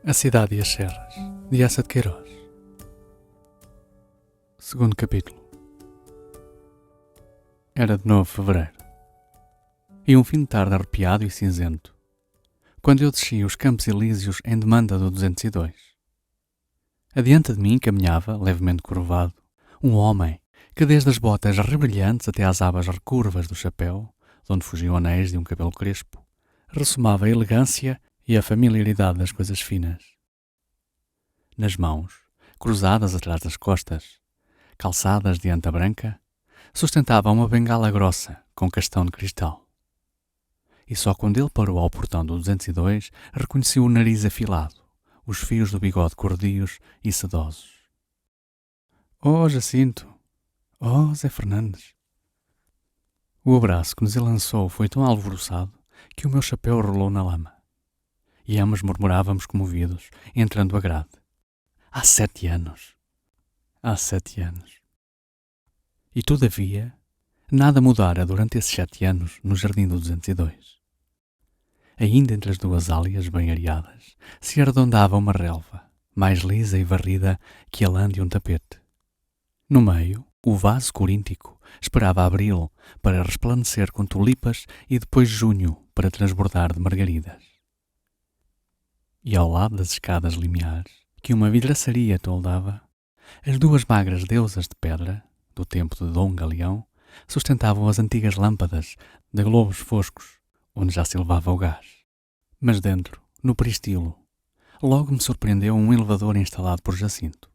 A Cidade e as Serras, de Eça de Queiroz. Segundo capítulo. Era de novo fevereiro, e um fim de tarde arrepiado e cinzento, quando eu desci os Campos Elíseos em demanda do 202. Adiante de mim caminhava, levemente curvado, um homem que desde as botas rebrilhantes até às abas recurvas do chapéu, de onde fugiam anéis de um cabelo crespo, ressumava a elegância e a familiaridade das coisas finas. Nas mãos, cruzadas atrás das costas, calçadas de anta branca, sustentava uma bengala grossa com castão de cristal. E só quando ele parou ao portão do 202 reconheci o nariz afilado, os fios do bigode cordios e sedosos. Oh, Jacinto! Oh, Zé Fernandes! O abraço que nos lançou foi tão alvoroçado que o meu chapéu rolou na lama. E ambos murmurávamos comovidos, entrando a grade. Há 7 anos! Há 7 anos! E todavia, nada mudara durante esses 7 anos no jardim do 202. Ainda entre as duas álias bem areadas, se arredondava uma relva, mais lisa e varrida que a lã de um tapete. No meio, o vaso coríntico esperava abril para resplandecer com tulipas e depois junho para transbordar de margaridas. E ao lado das escadas limiares, que uma vidraçaria toldava, as duas magras deusas de pedra, do tempo de Dom Galeão, sustentavam as antigas lâmpadas de globos foscos, onde já se levava o gás. Mas dentro, no peristilo, logo me surpreendeu um elevador instalado por Jacinto.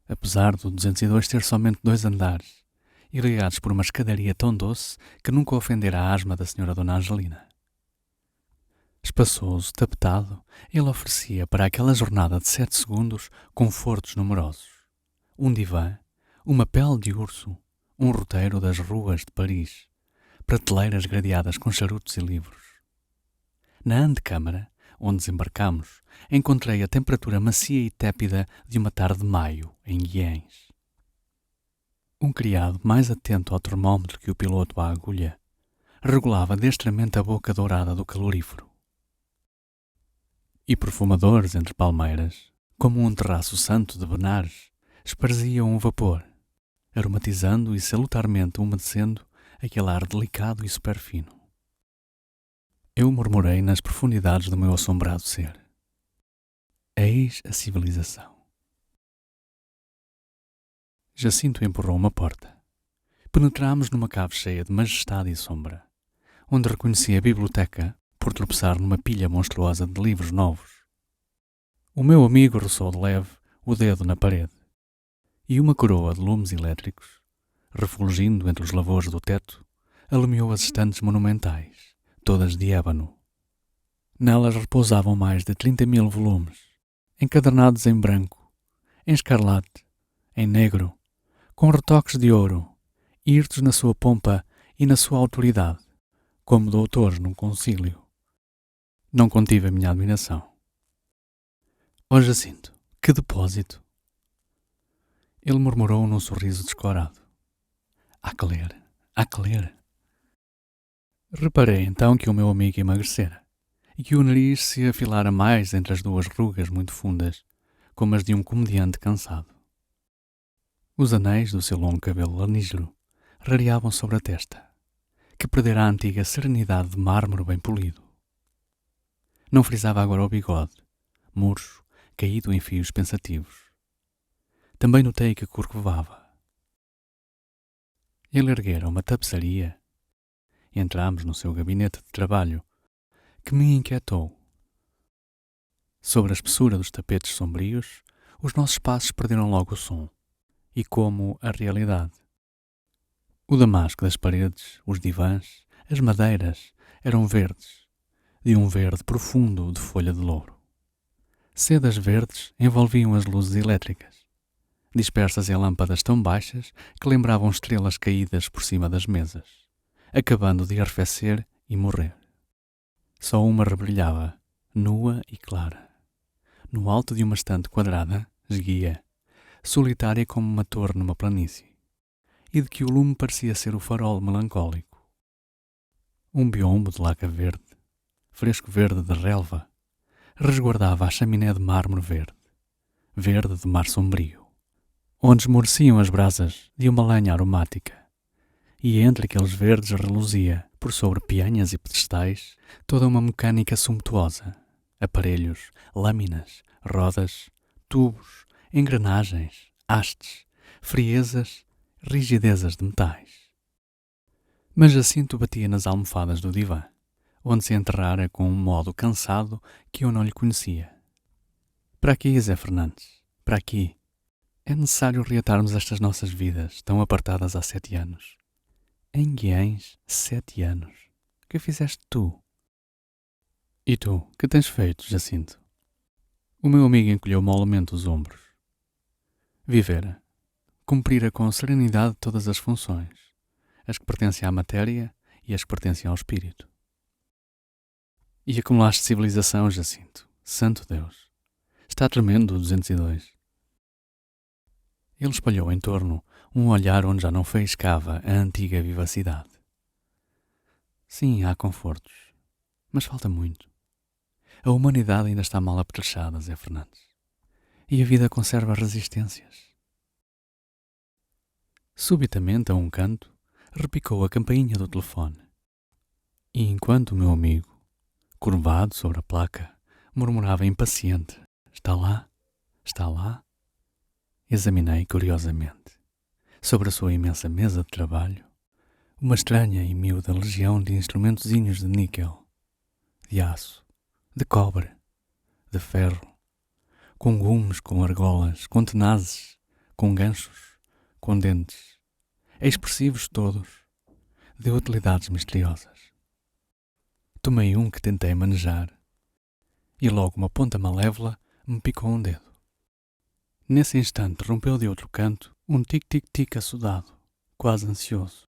Apesar do 202 ter somente 2 andares, irrigados por uma escadaria tão doce que nunca ofendera a asma da senhora Dona Angelina. Espaçoso, tapetado, ele oferecia para aquela jornada de 7 segundos confortos numerosos. Um divã, uma pele de urso, um roteiro das ruas de Paris, prateleiras gradeadas com charutos e livros. Na antecâmara, onde desembarcámos, encontrei a temperatura macia e tépida de uma tarde de maio, em Guiens. Um criado mais atento ao termómetro que o piloto à agulha, regulava destramente a boca dourada do calorífero. E perfumadores entre palmeiras, como um terraço santo de Benares, esparziam o vapor, aromatizando e salutarmente umedecendo aquele ar delicado e superfino. Eu murmurei nas profundidades do meu assombrado ser. Eis a civilização. Jacinto empurrou uma porta. Penetramos numa cave cheia de majestade e sombra, onde reconheci a biblioteca por tropeçar numa pilha monstruosa de livros novos. O meu amigo roçou de leve o dedo na parede, e uma coroa de lumes elétricos, refulgindo entre os lavores do teto, alumiou as estantes monumentais, todas de ébano. Nelas repousavam mais de 30.000 volumes, encadernados em branco, em escarlate, em negro, com retoques de ouro, hirtos na sua pompa e na sua autoridade, como doutores num concílio. Não contive a minha admiração. Ó Jacinto, que depósito! Ele murmurou num sorriso descorado. Há que ler, há que ler. Reparei então que o meu amigo emagrecera e que o nariz se afilara mais entre as duas rugas muito fundas, como as de um comediante cansado. Os anéis do seu longo cabelo lanígero rareavam sobre a testa, que perdera a antiga serenidade de mármore bem polido. Não frisava agora o bigode, murcho, caído em fios pensativos. Também notei que curvava. Ele erguera uma tapeçaria. Entramos no seu gabinete de trabalho, que me inquietou. Sobre a espessura dos tapetes sombrios, os nossos passos perderam logo o som, e como a realidade. O damasco das paredes, os divãs, as madeiras, eram verdes, de um verde profundo de folha de louro. Sedas verdes envolviam as luzes elétricas, dispersas em lâmpadas tão baixas que lembravam estrelas caídas por cima das mesas, acabando de arrefecer e morrer. Só uma rebrilhava, nua e clara, no alto de uma estante quadrada, esguia, solitária como uma torre numa planície, e de que o lume parecia ser o farol melancólico. Um biombo de laca verde, fresco verde de relva, resguardava a chaminé de mármore verde, verde de mar sombrio, onde esmoreciam as brasas de uma lenha aromática, e entre aqueles verdes reluzia, por sobre peanhas e pedestais, toda uma mecânica sumptuosa, aparelhos, lâminas, rodas, tubos, engrenagens, hastes, friezas, rigidezas de metais. Mas Jacinto batia nas almofadas do divã, onde se enterrara com um modo cansado que eu não lhe conhecia. Para aqui, Zé Fernandes, para aqui. É necessário reatarmos estas nossas vidas, tão apartadas há 7 anos. Em Guiães, 7 anos. Que fizeste tu? E tu, que tens feito, Jacinto? O meu amigo encolheu molamente os ombros. Vivera. Cumprira com serenidade todas as funções, as que pertencem à matéria e as que pertencem ao espírito. E acumulaste civilização, Jacinto. Santo Deus. Está tremendo o 202. Ele espalhou em torno um olhar onde já não faiscava a antiga vivacidade. Sim, há confortos, mas falta muito. A humanidade ainda está mal apetrechada, Zé Fernandes. E a vida conserva resistências. Subitamente, a um canto, repicou a campainha do telefone. E enquanto o meu amigo, curvado sobre a placa, murmurava impaciente: "Está lá? Está lá?", examinei curiosamente, sobre a sua imensa mesa de trabalho, uma estranha e miúda legião de instrumentozinhos de níquel, de aço, de cobre, de ferro, com gumes, com argolas, com tenazes, com ganchos, com dentes, expressivos todos, de utilidades misteriosas. Tomei um que tentei manejar, e logo uma ponta malévola me picou um dedo. Nesse instante rompeu de outro canto um tic-tic-tic assodado, quase ansioso.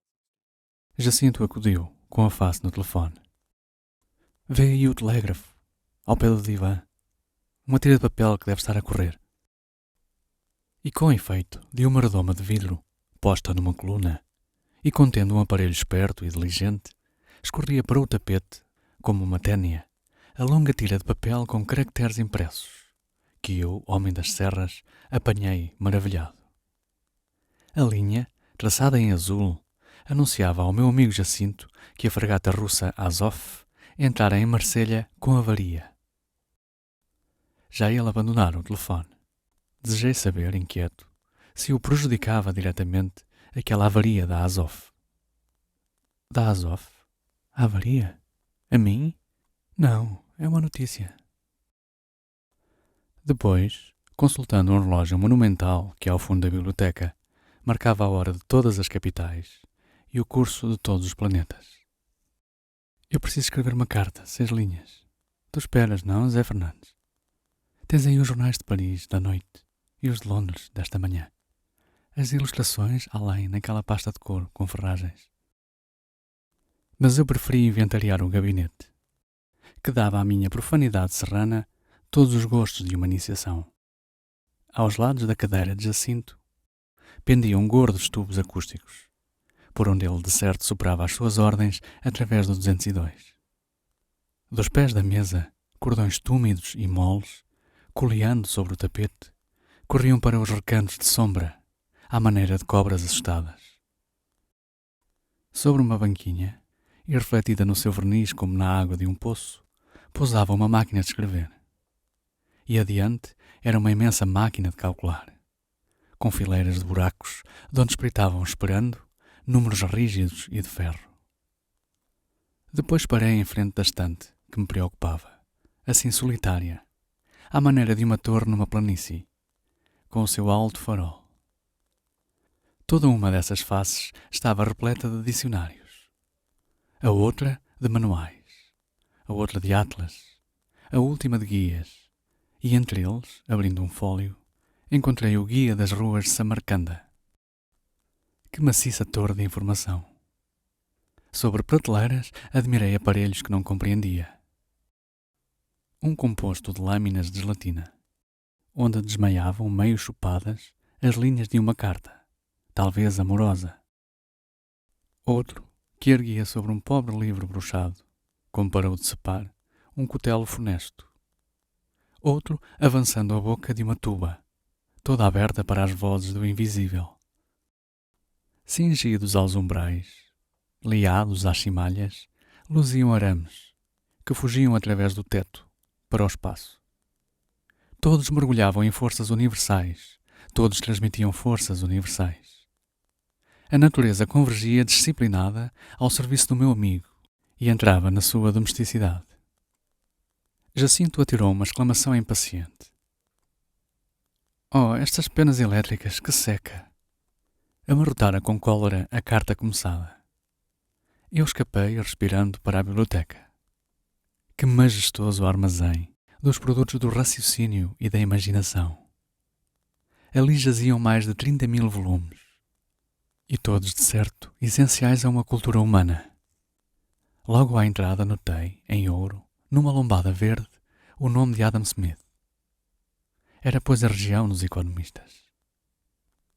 Jacinto acudiu, com a face no telefone. "Vê aí o telégrafo, ao pé do divã. Uma tira de papel que deve estar a correr." E com efeito, de uma redoma de vidro, posta numa coluna, e contendo um aparelho esperto e diligente, escorria para o tapete, como uma ténia, a longa tira de papel com caracteres impressos, que eu, homem das serras, apanhei maravilhado. A linha, traçada em azul, anunciava ao meu amigo Jacinto que a fragata russa Azov entrara em Marselha com avaria. Já ele abandonara o telefone. Desejei saber, inquieto, se o prejudicava diretamente aquela avaria da Azov. Da Azov? A avaria? A mim? Não, é uma notícia. Depois, consultando um relógio monumental que ao fundo da biblioteca marcava a hora de todas as capitais e o curso de todos os planetas. Eu preciso escrever uma carta, 6 linhas. Tu esperas, não, Zé Fernandes? Tens aí os jornais de Paris, da noite, e os de Londres, desta manhã. As ilustrações, além, naquela pasta de couro, com ferragens. Mas eu preferi inventariar um gabinete, que dava à minha profanidade serrana todos os gostos de uma iniciação. Aos lados da cadeira de Jacinto, pendiam gordos tubos acústicos, por onde ele de certo superava as suas ordens através do 202. Dos pés da mesa, cordões túmidos e moles, coleando sobre o tapete, corriam para os recantos de sombra, à maneira de cobras assustadas. Sobre uma banquinha, e refletida no seu verniz como na água de um poço, pousava uma máquina de escrever. E adiante era uma imensa máquina de calcular, com fileiras de buracos, de onde espreitavam, esperando, números rígidos e de ferro. Depois parei em frente da estante, que me preocupava, assim solitária, à maneira de uma torre numa planície, com o seu alto farol. Toda uma dessas faces estava repleta de dicionários, a outra de manuais, a outra de atlas, a última de guias, e entre eles, abrindo um fólio, encontrei o Guia das Ruas de Samarcanda. Que maciça torre de informação! Sobre prateleiras, admirei aparelhos que não compreendia. Um composto de lâminas de gelatina, onde desmaiavam meio chupadas as linhas de uma carta, talvez amorosa. Outro que erguia sobre um pobre livro bruxado, como para o decepar, um cutelo funesto. outro avançando a boca de uma tuba, toda aberta para as vozes do invisível. Cingidos aos umbrais, liados às cimalhas, luziam arames, que fugiam através do teto, para o espaço. Todos mergulhavam em forças universais, todos transmitiam forças universais. A natureza convergia disciplinada ao serviço do meu amigo e entrava na sua domesticidade. Jacinto atirou uma exclamação impaciente. Oh, estas penas elétricas, que seca! Amarrotara com cólera a carta começada. Eu escapei, respirando, para a biblioteca. Que majestoso armazém dos produtos do raciocínio e da imaginação. Ali jaziam mais de 30.000 volumes. E todos, de certo, essenciais a uma cultura humana. Logo à entrada notei, em ouro, numa lombada verde, o nome de Adam Smith. Era, pois, a região dos economistas.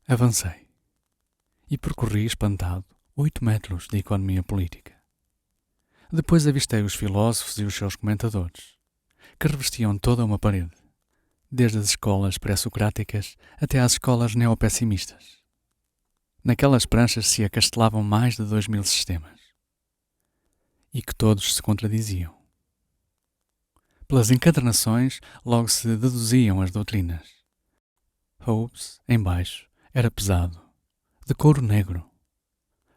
Avancei e percorri, espantado, 8 metros de economia política. Depois avistei os filósofos e os seus comentadores, que revestiam toda uma parede, desde as escolas pré-socráticas até às escolas neopessimistas. Naquelas pranchas se acastelavam mais de 2.000 sistemas, e que todos se contradiziam. Pelas encadernações logo se deduziam as doutrinas. Hobbes, em baixo, era pesado, de couro negro.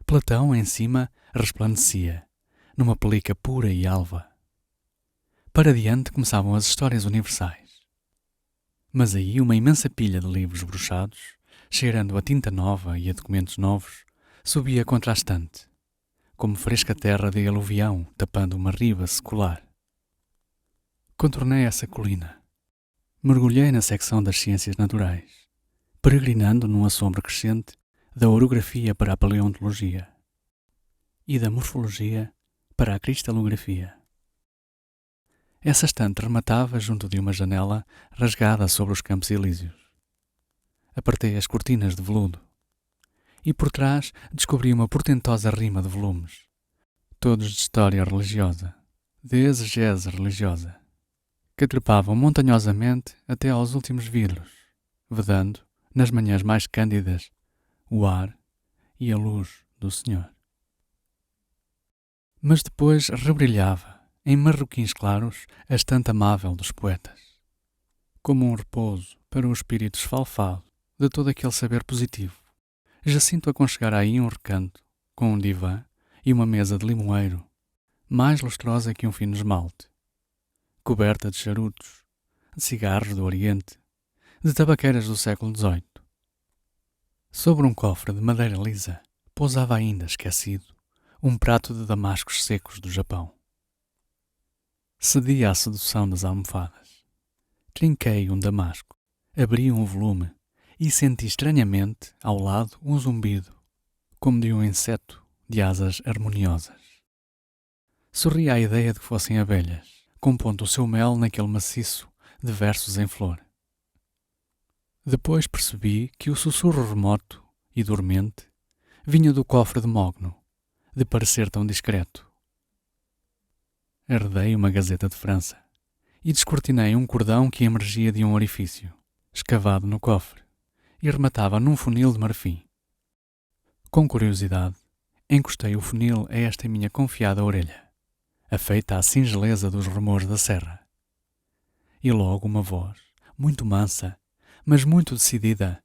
Platão, em cima, resplandecia, numa pelica pura e alva. Para diante começavam as histórias universais. Mas aí uma imensa pilha de livros bruxados, cheirando a tinta nova e a documentos novos, subia contra a estante, como fresca terra de aluvião tapando uma riba secular. Contornei essa colina. Mergulhei na secção das ciências naturais, peregrinando num assombro crescente da orografia para a paleontologia e da morfologia para a cristalografia. Essa estante rematava junto de uma janela rasgada sobre os Campos Elíseos. Apertei as cortinas de veludo e por trás descobri uma portentosa rima de volumes, todos de história religiosa, de exegese religiosa, que trepavam montanhosamente até aos últimos vidros, vedando, nas manhãs mais cândidas, o ar e a luz do Senhor. Mas depois rebrilhava, em marroquins claros, a estante amável dos poetas, como um repouso para o espírito esfalfado de todo aquele saber positivo. Jacinto aconchegara aí um recanto, com um divã e uma mesa de limoeiro, mais lustrosa que um fino esmalte, coberta de charutos, de cigarros do Oriente, de tabaqueiras do século XVIII. Sobre um cofre de madeira lisa, pousava ainda, esquecido, um prato de damascos secos do Japão. Cedi à sedução das almofadas. Trinquei um damasco, abri um volume e senti estranhamente, ao lado, um zumbido, como de um inseto de asas harmoniosas. Sorri à ideia de que fossem abelhas, compondo o seu mel naquele maciço de versos em flor. Depois percebi que o sussurro remoto e dormente vinha do cofre de mogno, de parecer tão discreto. Herdei uma Gazeta de França e descortinei um cordão que emergia de um orifício, escavado no cofre, e rematava num funil de marfim. Com curiosidade, encostei o funil a esta minha confiada orelha, afeita à singeleza dos rumores da serra. E logo uma voz, muito mansa, mas muito decidida,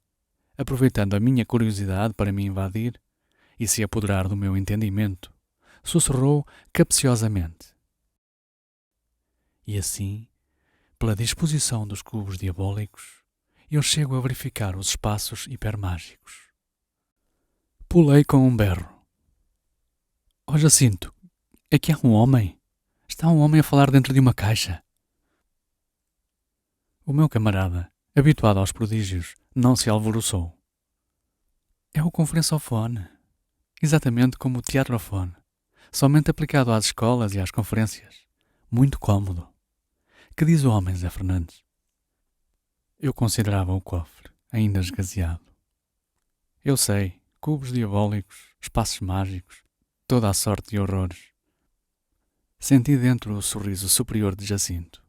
aproveitando a minha curiosidade para me invadir e se apoderar do meu entendimento, sussurrou capciosamente. E assim, pela disposição dos cubos diabólicos, eu chego a verificar os espaços hipermágicos. Pulei com um berro. Oh, Jacinto, aqui há um homem. Está um homem a falar dentro de uma caixa. O meu camarada, habituado aos prodígios, não se alvoroçou. É o conferenciofone, exatamente como o teatrofone, somente aplicado às escolas e às conferências. Muito cômodo. Que diz o homem, Zé Fernandes? Eu considerava o cofre, ainda esgazeado. Eu sei, cubos diabólicos, espaços mágicos, toda a sorte de horrores. Senti dentro o sorriso superior de Jacinto.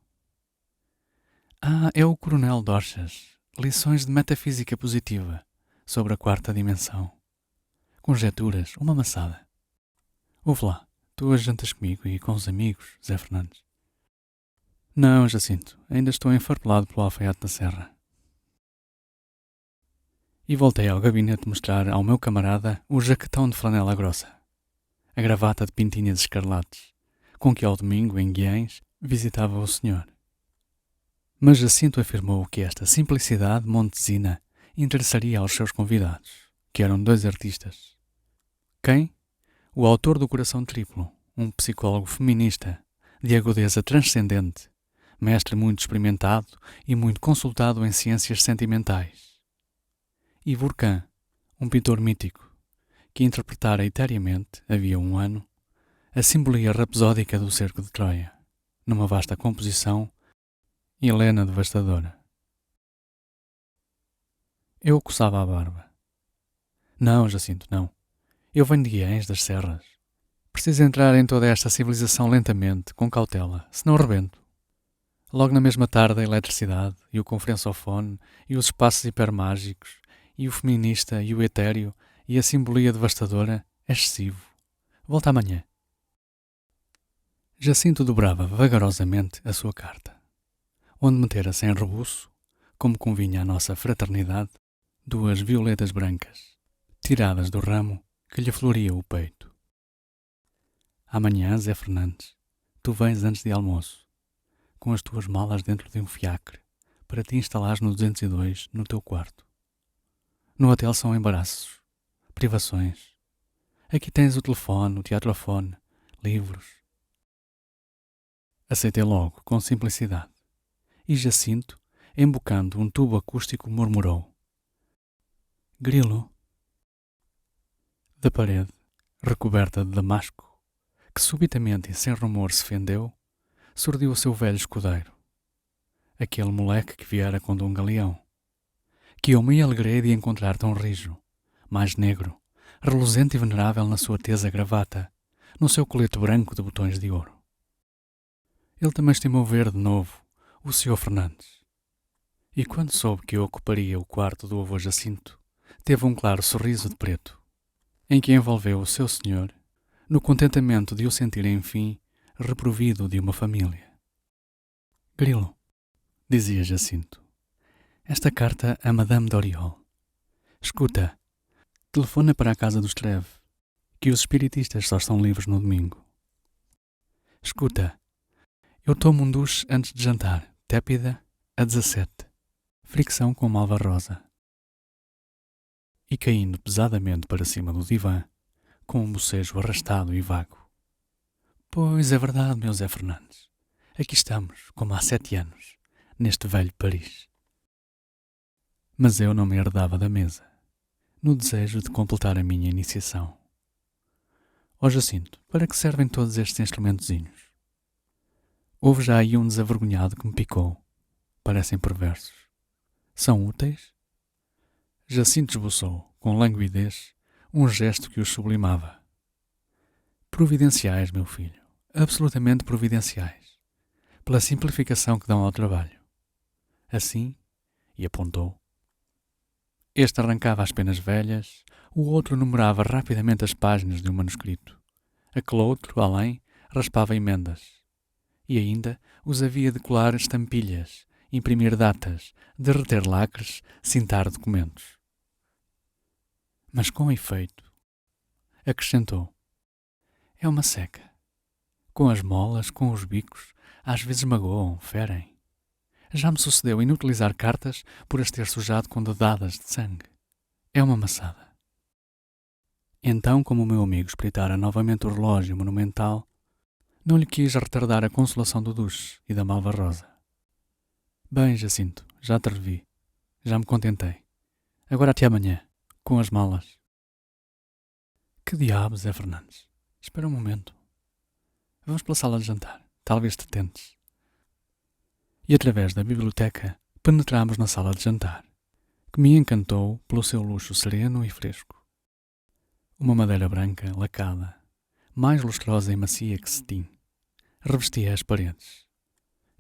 É o Coronel Dorchas. Lições de Metafísica Positiva sobre a quarta dimensão. Conjecturas, uma maçada. Ouve lá, tu hoje jantas comigo e com os amigos, Zé Fernandes. Não, Jacinto, ainda estou enfarpelado pelo alfaiate da serra. E voltei ao gabinete mostrar ao meu camarada o jaquetão de flanela grossa, a gravata de pintinhas escarlates, com que ao domingo, em Guiães, visitava o senhor. Mas Jacinto afirmou que esta simplicidade montesina interessaria aos seus convidados, que eram 2 artistas. Quem? O autor do Coração Triplo, um psicólogo feminista, de agudeza transcendente, mestre muito experimentado e muito consultado em ciências sentimentais. E Vulcan, um pintor mítico, que interpretara eteriamente, havia 1 ano, a simbolia rapsódica do cerco de Troia, numa vasta composição Helena devastadora. Eu coçava a barba. Não, Jacinto, não. Eu venho de Guiães das Serras. Preciso entrar em toda esta civilização lentamente, com cautela, senão rebento. Logo na mesma tarde a eletricidade, e o conferenciofone, e os espaços hipermágicos, e o feminista, e o etéreo, e a simbolia devastadora, é excessivo. Volta amanhã. Jacinto dobrava vagarosamente a sua carta, onde metera sem rebuço, como convinha à nossa fraternidade, 2 violetas brancas, tiradas do ramo que lhe floria o peito. Amanhã, Zé Fernandes, tu vens antes de almoço, com as tuas malas dentro de um fiacre, para te instalares no 202, no teu quarto. No hotel são embaraços, privações. Aqui tens o telefone, o teatrofone, livros. Aceitei logo, com simplicidade. E Jacinto, embocando um tubo acústico, murmurou: Grilo. Da parede, recoberta de damasco, que subitamente e sem rumor se fendeu, surdiu o seu velho escudeiro. Aquele moleque que viera com Dom Galeão. Que eu me alegrei de encontrar tão rijo, mais negro, reluzente e venerável na sua tesa gravata, no seu colete branco de botões de ouro. Ele também estimou ver de novo o Sr. Fernandes. E quando soube que eu ocuparia o quarto do avô Jacinto, teve um claro sorriso de preto, em que envolveu o seu senhor, no contentamento de o sentir, enfim, reprovido de uma família. Grilo, dizia Jacinto, esta carta a Madame Doriol. Escuta, telefona para a casa dos Treve, que os espiritistas só estão livres no domingo. Escuta, eu tomo um duche antes de jantar, tépida, a 17, fricção com malva rosa. E caindo pesadamente para cima do divã, com um bocejo arrastado e vago. Pois é verdade, meu Zé Fernandes. Aqui estamos, como há 7 anos, neste velho Paris. Mas eu não me herdava da mesa, no desejo de completar a minha iniciação. Ó Jacinto, para que servem todos estes instrumentozinhos? Houve já aí um desavergonhado que me picou. Parecem perversos. São úteis? Jacinto esboçou, com languidez, um gesto que os sublimava. Providenciais, meu filho, absolutamente providenciais, pela simplificação que dão ao trabalho. Assim, e apontou, este arrancava as penas velhas, o outro numerava rapidamente as páginas de um manuscrito, aquele outro, além, raspava emendas, e ainda os havia de colar estampilhas, imprimir datas, derreter lacres, cintar documentos. Mas com efeito, acrescentou, é uma seca. Com as molas, com os bicos, às vezes magoam, ferem. Já me sucedeu inutilizar cartas por as ter sujado com dedadas de sangue. É uma maçada. Então, como o meu amigo espreitara novamente o relógio monumental, não lhe quis retardar a consolação do duche e da malva rosa. Bem, Jacinto, já te revi. Já me contentei. Agora até amanhã, com as malas. Que diabos, Zé Fernandes? Espera um momento. Vamos pela sala de jantar. Talvez te tentes. E através da biblioteca penetramos na sala de jantar, que me encantou pelo seu luxo sereno e fresco. Uma madeira branca, lacada, mais lustrosa e macia que cetim, revestia as paredes,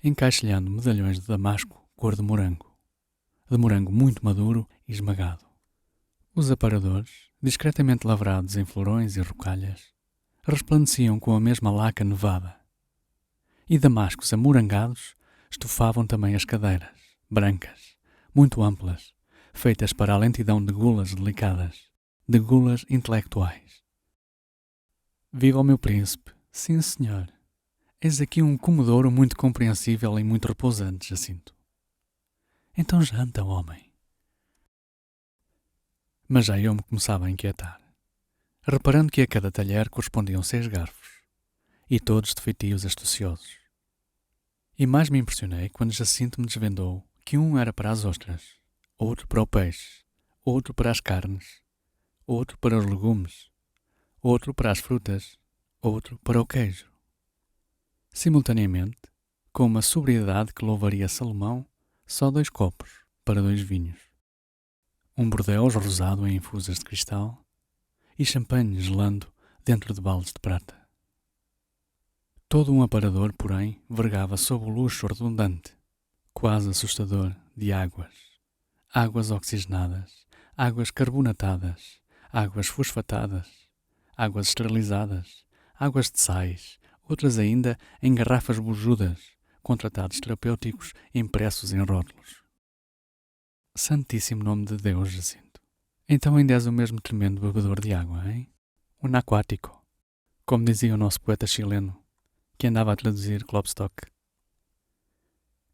encaixilhando medalhões de damasco cor de morango muito maduro e esmagado. Os aparadores, discretamente lavrados em florões e rocalhas, resplandeciam com a mesma laca nevada. E damascos amorangados estofavam também as cadeiras, brancas, muito amplas, feitas para a lentidão de gulas delicadas, de gulas intelectuais. Viva o meu príncipe, sim senhor. Eis aqui um comodouro muito compreensível e muito repousante, Jacinto. Então janta, homem. Mas já eu me começava a inquietar, reparando que a cada talher correspondiam 6 garfos, e todos de feitios astuciosos. E mais me impressionei quando Jacinto me desvendou que um era para as ostras, outro para o peixe, outro para as carnes, outro para os legumes, outro para as frutas, outro para o queijo. Simultaneamente, com uma sobriedade que louvaria Salomão, só 2 copos para 2 vinhos. Um bordeaux rosado em infusas de cristal e champanhe gelando dentro de baldes de prata. Todo um aparador, porém, vergava sob o luxo redundante, quase assustador, de águas oxigenadas, águas carbonatadas, águas fosfatadas, águas esterilizadas, águas de sais, outras ainda em garrafas bujudas, com tratados terapêuticos impressos em rótulos. Santíssimo nome de Deus, Jacinto. Então ainda és o mesmo tremendo bebedor de água, hein? Um aquático, como dizia o nosso poeta chileno, que andava a traduzir Klopstock.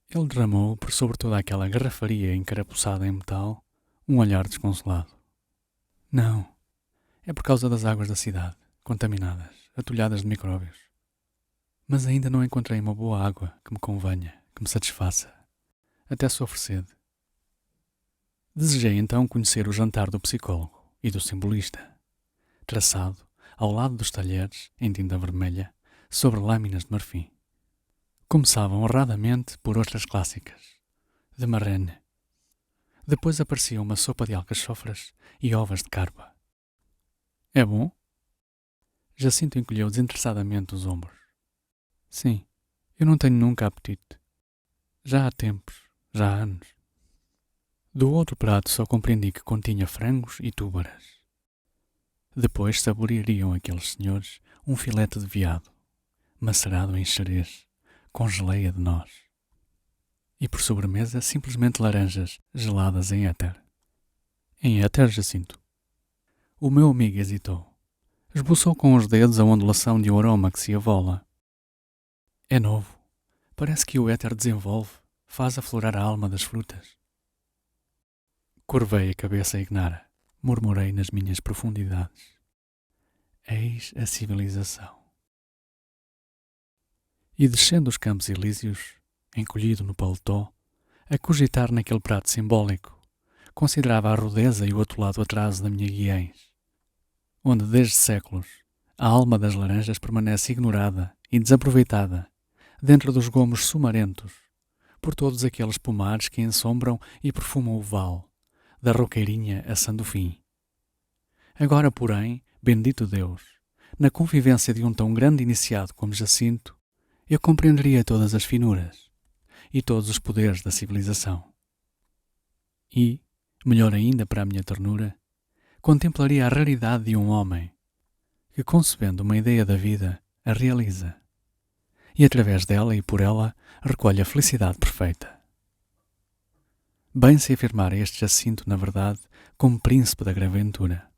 Ele derramou por sobre toda aquela garrafaria encarapuçada em metal um olhar desconsolado. Não, é por causa das águas da cidade, contaminadas, atulhadas de micróbios. Mas ainda não encontrei uma boa água que me convenha, que me satisfaça. Até sofro sede. Desejei então conhecer o jantar do psicólogo e do simbolista, traçado ao lado dos talheres, em tinta vermelha, sobre lâminas de marfim. Começavam honradamente por ostras clássicas, de marrane. Depois aparecia uma sopa de alcachofras e ovas de carpa. É bom? Jacinto encolheu desinteressadamente os ombros. Sim, eu não tenho nunca apetite. Já há tempos, já há anos. Do outro prato só compreendi que continha frangos e túbaras. Depois saboreariam aqueles senhores um filete de veado, macerado em xerez, com geleia de noz. E por sobremesa simplesmente laranjas geladas em éter. Em éter, Jacinto? O meu amigo hesitou. Esboçou com os dedos a ondulação de um aroma que se avola. É novo. Parece que o éter desenvolve, faz aflorar a alma das frutas. Curvei a cabeça ignara, murmurei nas minhas profundidades. Eis a civilização. E descendo os campos elíseos, encolhido no paletó, a cogitar naquele prato simbólico, considerava a rudeza e o atolado atraso da minha Guiães, onde desde séculos a alma das laranjas permanece ignorada e desaproveitada dentro dos gomos sumarentos, por todos aqueles pomares que ensombram e perfumam o vale, da roqueirinha a Sandofim. Agora, porém, bendito Deus, na convivência de um tão grande iniciado como Jacinto, eu compreenderia todas as finuras e todos os poderes da civilização. E, melhor ainda para a minha ternura, contemplaria a raridade de um homem que, concebendo uma ideia da vida, a realiza e, através dela e por ela, recolhe a felicidade perfeita. Bem se afirmara este Jacinto, na verdade, como príncipe da graventura.